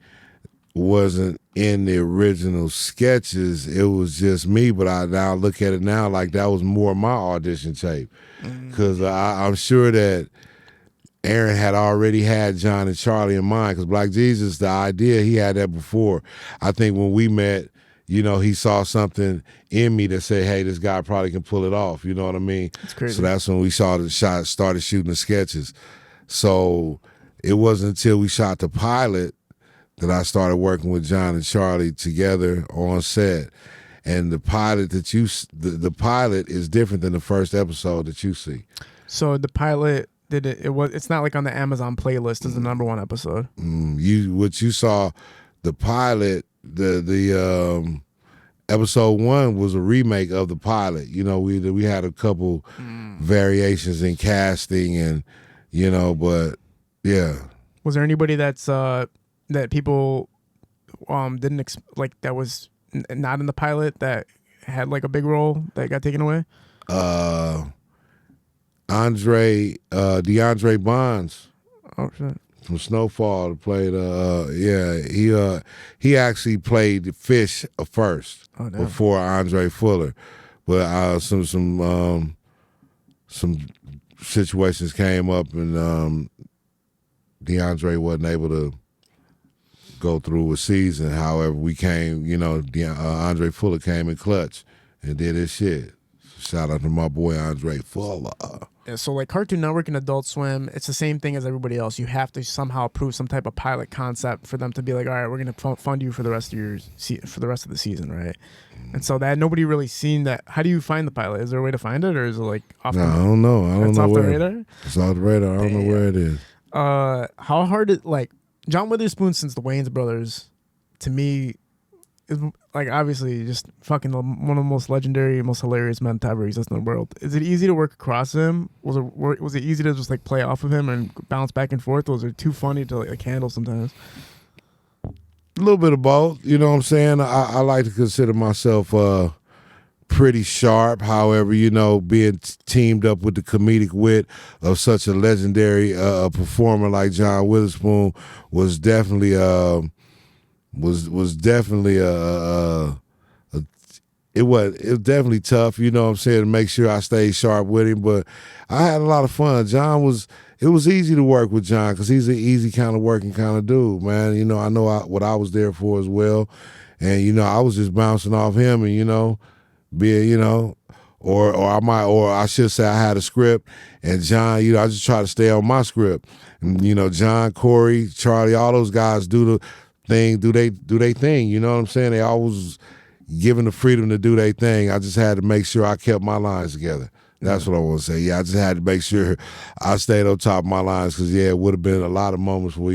wasn't in the original sketches. It was just me, but I now look at it now like that was more my audition tape, because I'm sure that Aaron had already had John and Charlie in mind, because Black Jesus, the idea, he had that before. I think when we met, he saw something in me that said, hey, this guy probably can pull it off. You know what I mean? That's crazy. So that's when we started shooting the sketches. So it wasn't until we shot the pilot that I started working with John and Charlie together on set. And the pilot the pilot is different than the first episode that you see. So the pilot it's not like on the Amazon playlist as the #1 episode. What you saw, the pilot, the episode 1 was a remake of the pilot. We had a couple variations in casting, and but yeah. Was there anybody that people didn't like that was not in the pilot that had like a big role that got taken away? DeAndre Bonds. Oh shit. From Snowfall played he actually played Fish first before Andre Fuller, but some situations came up, and DeAndre wasn't able to go through a season. However, we came, Andre Fuller came in clutch and did his shit. Shout out to my boy Andre Fuller. Yeah, so like Cartoon Network and Adult Swim, it's the same thing as everybody else. You have to somehow approve some type of pilot concept for them to be like, all right, we're gonna fund you for the rest of the season, right? And so that nobody really seen that. How do you find the pilot? Is there a way to find it, or is it like off? No, I don't know. I don't know off where. the radar. It's off the radar. I don't know where it is. How hard it like John Witherspoon since the Wayans brothers, to me, is like obviously just fucking one of the most legendary, most hilarious men to ever exist in the world. Is it easy to work across him? Was it easy to just like play off of him and bounce back and forth? Or was it too funny to like handle sometimes? A little bit of both. You know what I'm saying? I like to consider myself pretty sharp. However, being teamed up with the comedic wit of such a legendary performer like John Witherspoon was definitely it was definitely tough, you know what I'm saying, to make sure I stayed sharp with him. But I had a lot of fun. It was easy to work with John because he's an easy kind of working kind of dude, man. I know what I was there for as well. And, I was just bouncing off him and, or I should say I had a script, and John, I just try to stay on my script. And, John, Corey, Charlie, all those guys do the thing, do they thing, you know what I'm saying? They always given the freedom to do their thing. I just had to make sure I kept my lines together. That's what I want to say. Yeah, I just had to make sure I stayed on top of my lines, because, it would have been a lot of moments where,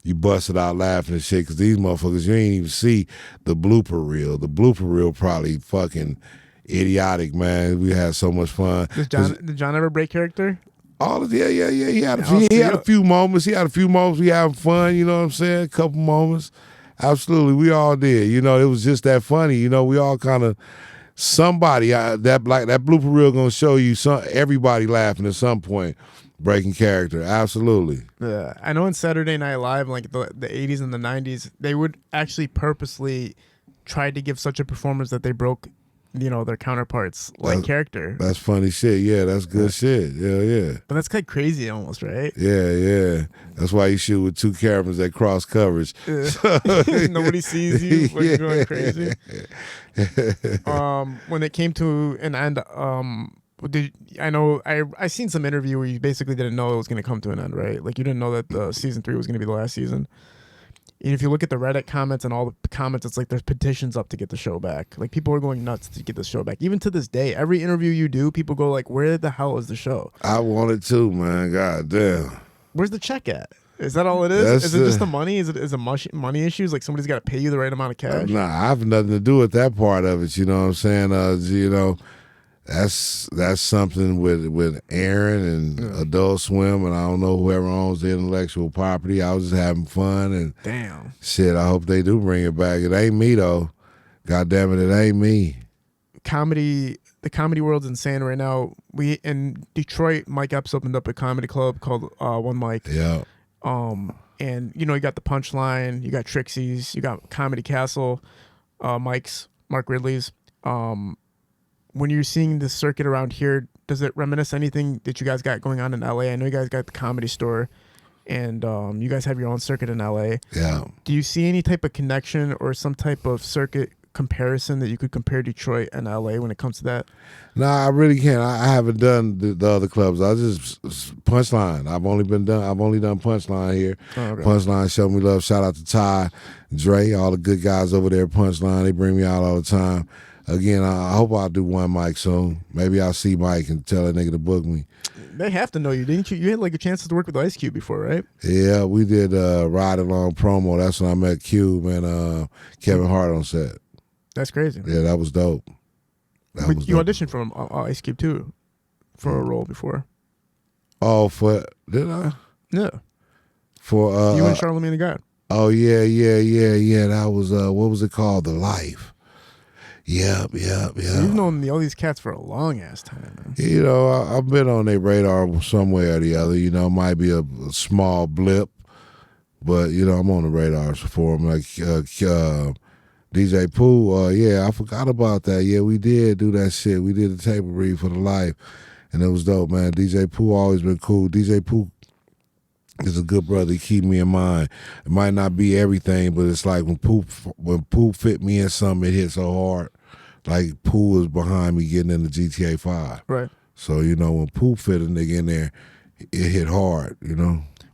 you busted out laughing and shit, because these motherfuckers, you ain't even see the blooper reel. The blooper reel probably fucking idiotic, man. We had so much fun. Did John ever break character? Yeah. He had a few moments. We having fun, you know what I'm saying? A couple moments. Absolutely. We all did. It was just that funny. We all kind of somebody that blooper reel gonna show you everybody laughing at some point, breaking character. Absolutely. Yeah, I know in Saturday Night Live, like the 80s and the 90s, they would actually purposely try to give such a performance that they broke, their counterparts character. That's funny shit. Yeah, that's good shit. Yeah. But that's kind of crazy almost, right? Yeah. That's why you shoot with two cameras that cross coverage. Nobody sees you when you're going crazy. When it came to an end, I seen some interview where you basically didn't know it was going to come to an end, right? Like you didn't know that season 3 was going to be the last season. And if you look at the Reddit comments and all the comments, it's like there's petitions up to get the show back. Like people are going nuts to get the show back. Even to this day, every interview you do, people go like, "Where the hell is the show?" I want it too, man. God damn. Where's the check at? Is that all it is? Is it just the money? Is it money issues? Like somebody's got to pay you the right amount of cash? Nah, I have nothing to do with that part of it. You know what I'm saying? That's something with Aaron and Adult Swim, and I don't know whoever owns the intellectual property. I was just having fun, and Damn. shit, I hope they do bring it back. It ain't me though. God damn it ain't me. The comedy world's insane right now. We in Detroit, Mike Epps opened up a comedy club called One Mic. Yeah. And you got the Punchline, you got Trixie's, you got Comedy Castle, Mike's, Mark Ridley's. When you're seeing this circuit around here, does it reminisce anything that you guys got going on in LA? I know you guys got the Comedy Store, and you guys have your own circuit in LA. Yeah. Do you see any type of connection or some type of circuit comparison that you could compare Detroit and LA when it comes to that? No, I really can't. I haven't done the other clubs. I just Punchline. I've only done Punchline here. Oh, okay. Punchline Show Me Love. Shout out to Ty, Dre, all the good guys over there at Punchline. They bring me out all the time. Again, I hope I'll do One Mic soon. Maybe I'll see Mike and tell that nigga to book me. They have to know you, didn't you? You had like a chance to work with Ice Cube before, right? Yeah, we did Ride Along promo. That's when I met Cube and Kevin Hart on set. That's crazy. Yeah, that was dope. You auditioned for Ice Cube too, for a role before. Oh, did I? Yeah. For you and Charlamagne the God. Oh yeah. That was what was it called? The Life. Yep. You've known all these cats for a long ass time, man. I've been on their radar some way or the other. Might be a small blip, but I'm on the radars for them. Like DJ Pooh, yeah, I forgot about that. Yeah, we did do that shit. We did the table read for The Life, and it was dope, man. DJ Pooh always been cool. DJ Pooh is a good brother. He keep me in mind. It might not be everything, but it's like when Pooh fit me in something, it hit so hard. Like Pooh was behind me getting into GTA 5. Right. So, when Pooh fit a nigga in there, it hit hard,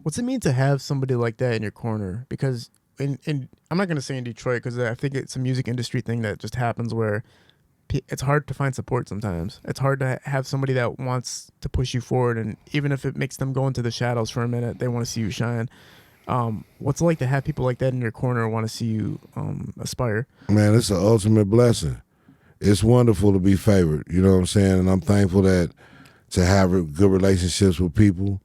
What's it mean to have somebody like that in your corner? Because in I'm not going to say in Detroit, because I think it's a music industry thing that just happens where it's hard to find support sometimes. It's hard to have somebody that wants to push you forward, and even if it makes them go into the shadows for a minute, they want to see you shine. What's it like to have people like that in your corner and want to see you aspire? Man, it's an ultimate blessing. It's wonderful to be favored, you know what I'm saying? And I'm thankful to have good relationships with people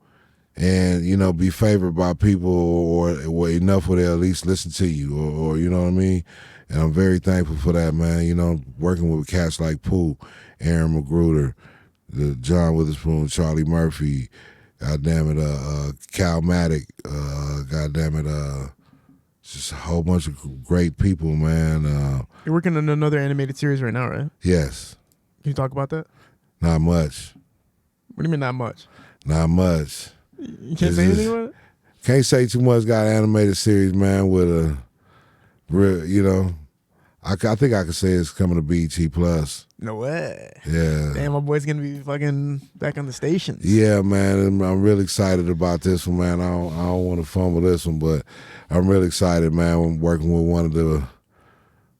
and, be favored by people or enough where they'll at least listen to you or you know what I mean? And I'm very thankful for that, man. Working with cats like Pooh, Aaron Magruder, John Witherspoon, Charlie Murphy, goddamn it, Cal Maddock, goddamn it, just a whole bunch of great people, man. You're working on another animated series right now, right? Yes. Can you talk about that? Not much. What do you mean not much? Not much. You can't say anything about it? Can't say too much. Got an animated series, man, with a real, I think I could say it's coming to BET Plus. No way. Yeah. Damn, my boy's gonna be fucking back on the stations. Yeah, man. And I'm really excited about this one, man. I don't want to fumble this one, but I'm really excited, man. I'm working with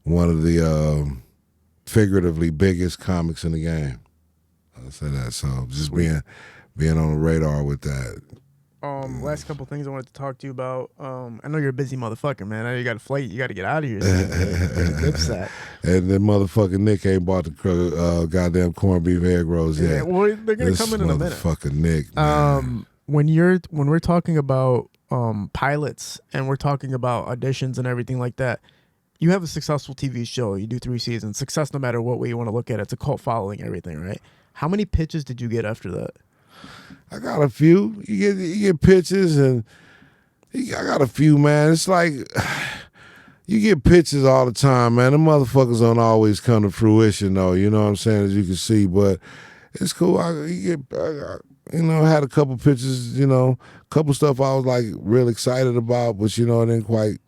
one of the figuratively biggest comics in the game. I'll say that. So just being on the radar with that. Last couple things I wanted to talk to you about. I know you're a busy motherfucker, man. I know you got a flight. You got to get out of here. And then motherfucking Nick ain't bought the goddamn corned beef egg rolls yet. Yeah, well, they're gonna come in a minute. Motherfucking Nick. Man. When we're talking about pilots and we're talking about auditions and everything like that, you have a successful TV show. You do 3 seasons. Success, no matter what way you want to look at it. It's a cult following, everything, right? How many pitches did you get after that? I got a few. You get pitches, and I got a few, man. It's like you get pitches all the time, man. The motherfuckers don't always come to fruition, though. You know what I'm saying? As you can see, but it's cool. I had a couple pitches. A couple stuff I was like real excited about, but it didn't quite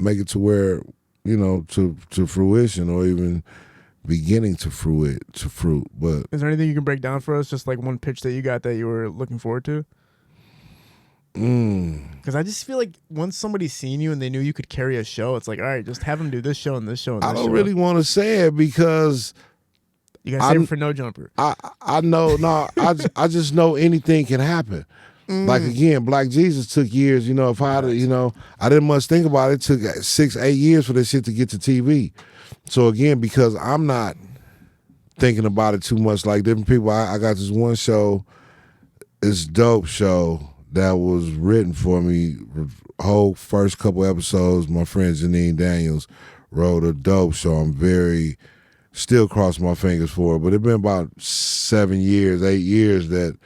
make it to where to fruition or even beginning to fruit. But is there anything you can break down for us? Just like one pitch that you got that you were looking forward to? Because I just feel like once somebody's seen you and they knew you could carry a show, it's like, all right, just have them do this show and this show and this show. I don't really want to say it because you gotta save it for No Jumper. I know, no, I just know anything can happen. Like again, Black Jesus took years. If I had, I didn't much think about it. It took 6-8 years for this shit to get to TV. So again, because I'm not thinking about it too much. Like different people, I got this one show, this dope show that was written for me. Whole first couple episodes, my friend Janine Daniels wrote a dope show. I'm still crossing my fingers for it, but it's been about 7 years, 8 years that,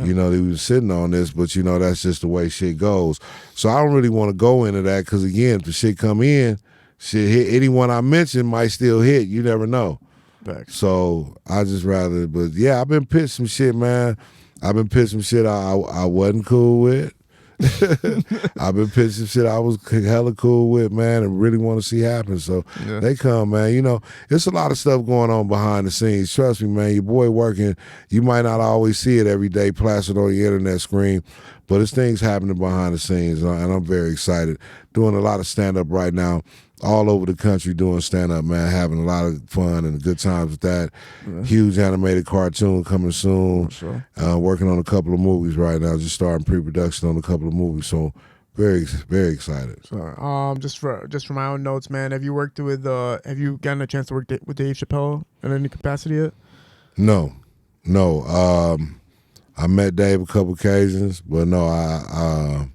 you know, they was sitting on this, but, you know, that's just the way shit goes. So I don't really want to go into that because, again, if the shit come in, shit hit, anyone I mentioned might still hit. You never know. Back. So I just rather, but yeah, I've been pitched some shit, man. I've been pitched some shit I wasn't cool with. I've been pitching some shit I was hella cool with, man, and really want to see happen. So they come, man. You know, it's a lot of stuff going on behind the scenes. Trust me, man. Your boy working. You might not always see it every day plastered on the internet screen, but it's things happening behind the scenes, and I'm very excited. Doing a lot of stand-up right now. All over the country doing stand-up, man, having a lot of fun and good times with that. Huge animated cartoon coming soon. Sure. Working on a couple of movies right now, just starting pre-production on a couple of movies. So very, very excited. So, just for my own notes, man, have you gotten a chance to work with Dave Chappelle in any capacity yet? No. I met Dave a couple occasions, but no, I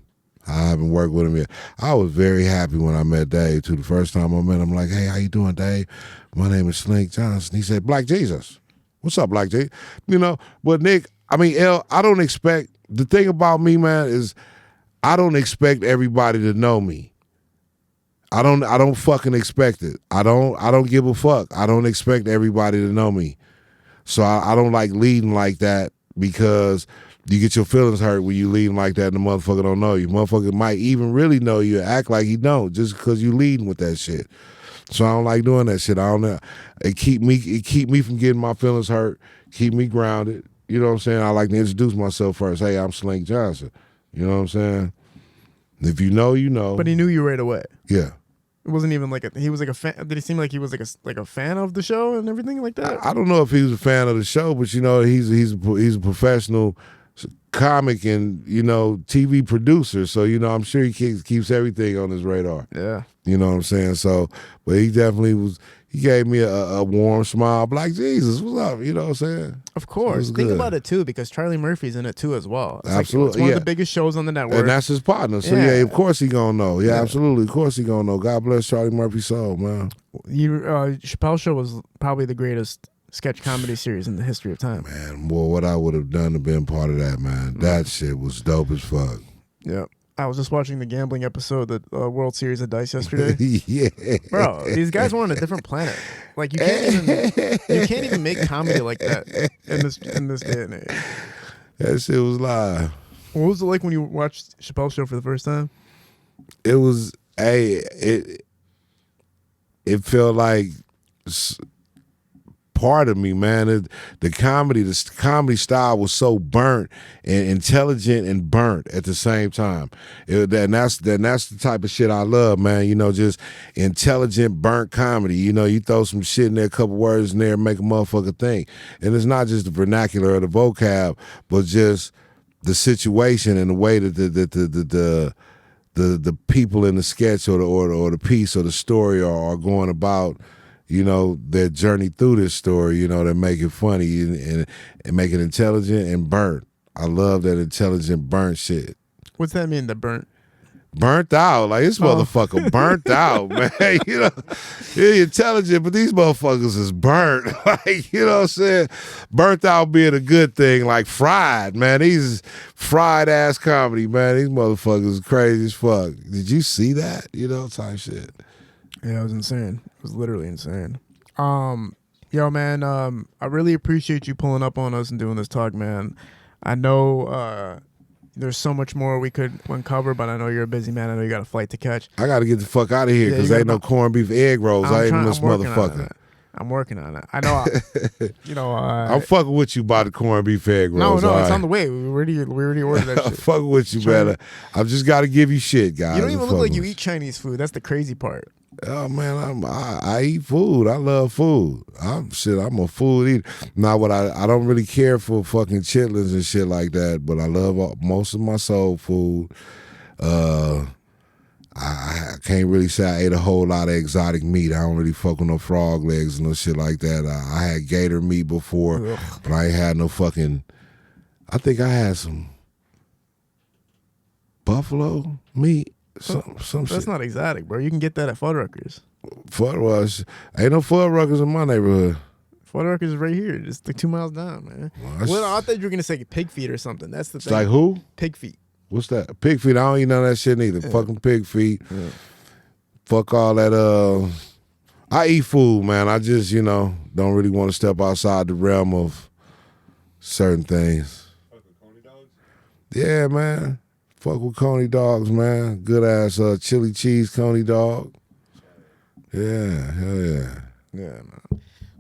haven't worked with him yet. I was very happy when I met Dave, too. The first time I met him, I'm like, hey, how you doing, Dave? My name is Slink Johnson. He said, Black Jesus. What's up, Black Jesus? You know, but Nick, I mean, I don't expect, the thing about me, man, is I don't expect everybody to know me. I don't fucking expect it. I don't give a fuck. I don't expect everybody to know me. So I don't like leading like that because you get your feelings hurt when you leading like that and the motherfucker don't know you. Motherfucker might even really know you and act like he don't just because you leading with that shit. So I don't like doing that shit. I don't know. It keep me from getting my feelings hurt, keep me grounded. You know what I'm saying? I like to introduce myself first. Hey, I'm Slink Johnson. You know what I'm saying? If you know, you know. But he knew you right away. Yeah. It wasn't even he was like a fan. Did he seem like he was like a fan of the show and everything like that? I don't know if he was a fan of the show, but you know, he's a professional comic and, you know, TV producer. So, you know, I'm sure he keeps everything on his radar. Yeah. You know what I'm saying? So, but he definitely he gave me a warm smile. Black Jesus, what's up? You know what I'm saying? Of course. Think about it too, because Charlie Murphy's in it too as well. It's absolutely. It's one of the biggest shows on the network. And that's his partner. So yeah, of course he gonna know. Yeah, absolutely. Of course he gonna know. God bless Charlie Murphy's soul, man. Chappelle Show was probably the greatest sketch comedy series in the history of time. Man, well, what I would have done to been part of that, man. That shit was dope as fuck. Yeah. I was just watching the gambling episode, the World Series of Dice yesterday. Yeah, bro, these guys were on a different planet. Like you can't even make comedy like that in this day and age. That shit was live. What was it like when you watched Chappelle's Show for the first time? It was it felt like part of me, man. The comedy style was so burnt and intelligent and burnt at the same time. And that's the type of shit I love, man. You know, just intelligent, burnt comedy. You know, you throw some shit in there, a couple words in there, and make a motherfucker think. And it's not just the vernacular or the vocab, but just the situation and the way that the people in the sketch or the piece or the story are going about, you know, their journey through this story, you know, that make it funny and make it intelligent and burnt. I love that intelligent burnt shit. What's that mean, the burnt? Burnt out. Like, this motherfucker burnt out, man. You know, he's intelligent, but these motherfuckers is burnt. Like, you know what I'm saying? Burnt out being a good thing, like fried, man. These fried-ass comedy, man. These motherfuckers is crazy as fuck. Did you see that? You know, type shit. Yeah, it was insane. It was literally insane. Yo, man, I really appreciate you pulling up on us and doing this talk, man. I know there's so much more we could uncover, but I know you're a busy man. I know you got a flight to catch. I got to get the fuck out of here because ain't no corned beef egg rolls. I ain't this motherfucker. I'm working on it. I know. I'm fucking with you about the corned beef egg rolls. No, it's on the way. We already ordered that shit. I'm fucking with you, man. I've just got to give you shit, guys. You don't even look like you eat Chinese food. That's the crazy part. Oh man, I eat food. I love food. I'm a food eater. Now, what I don't really care for fucking chitlins and shit like that, but I love most of my soul food. I I can't really say I ate a whole lot of exotic meat. I don't really fuck with no frog legs and no shit like that. I had gator meat before, but I ain't had no fucking. I think I had some buffalo meat. Some That's shit. not exotic, bro. You can get that at Fuddruckers. Fuddruckers. Ain't no Fuddruckers in my neighborhood. Fuddruckers is right here, just like 2 miles down, man. Well, I thought you were gonna say pig feet or something. That's the It's thing. like who? Pig feet. What's that? Pig feet. I don't eat none of that shit neither. Yeah. Fucking pig feet. Yeah. Fuck all that. I eat food, man. I just, don't really want to step outside the realm of certain things. Fuck with coney dogs? Yeah, man. Fuck with coney dogs, man. Good ass chili cheese coney dog. Yeah, hell yeah. Yeah, man.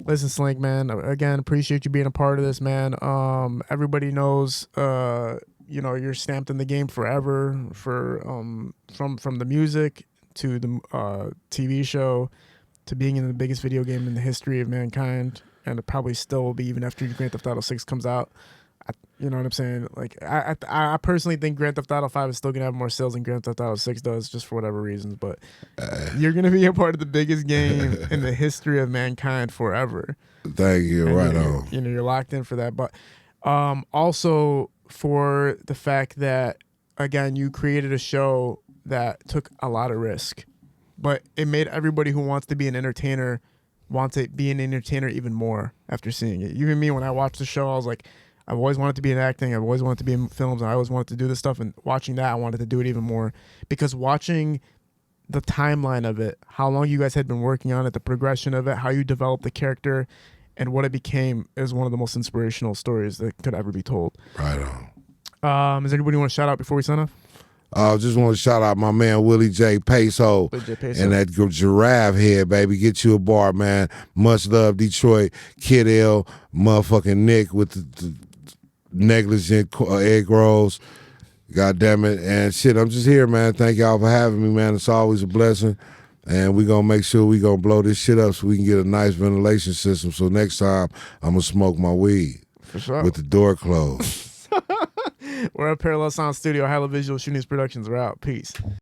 Listen, Slink, man. Again, appreciate you being a part of this, man. Everybody knows, you're stamped in the game forever. For from the music to the TV show to being in the biggest video game in the history of mankind, and it probably still will be even after Grand Theft Auto 6 comes out. You know what I'm saying? Like, I personally think Grand Theft Auto 5 is still gonna have more sales than Grand Theft Auto 6 does, just for whatever reasons. But you're gonna be a part of the biggest game in the history of mankind forever. Thank you. And Right you're, on. You're locked in for that. But also for the fact that, again, you created a show that took a lot of risk, but it made everybody who wants to be an entertainer want to be an entertainer even more after seeing it. Even me, when I watched the show, I was like, I've always wanted to be in acting. I've always wanted to be in films. And I always wanted to do this stuff. And watching that, I wanted to do it even more. Because watching the timeline of it, how long you guys had been working on it, the progression of it, how you developed the character, and what it became is one of the most inspirational stories that could ever be told. Right on. Is anybody want to shout out before we sign off? I just want to shout out my man Willie J. Peso Willie J. Peso. and that giraffe head, baby. Get you a bar, man. Much love, Detroit. Kid L, motherfucking Nick with the negligent egg rolls. God damn it. And shit, I'm just here, man. Thank y'all for having me, man. It's always a blessing. And we're going to make sure we going to blow this shit up so we can get a nice ventilation system. So next time, I'm going to smoke my weed For sure. with the door closed. We're at Parallel Sound Studio, Hella Visual Shootings Productions. We're out. Peace.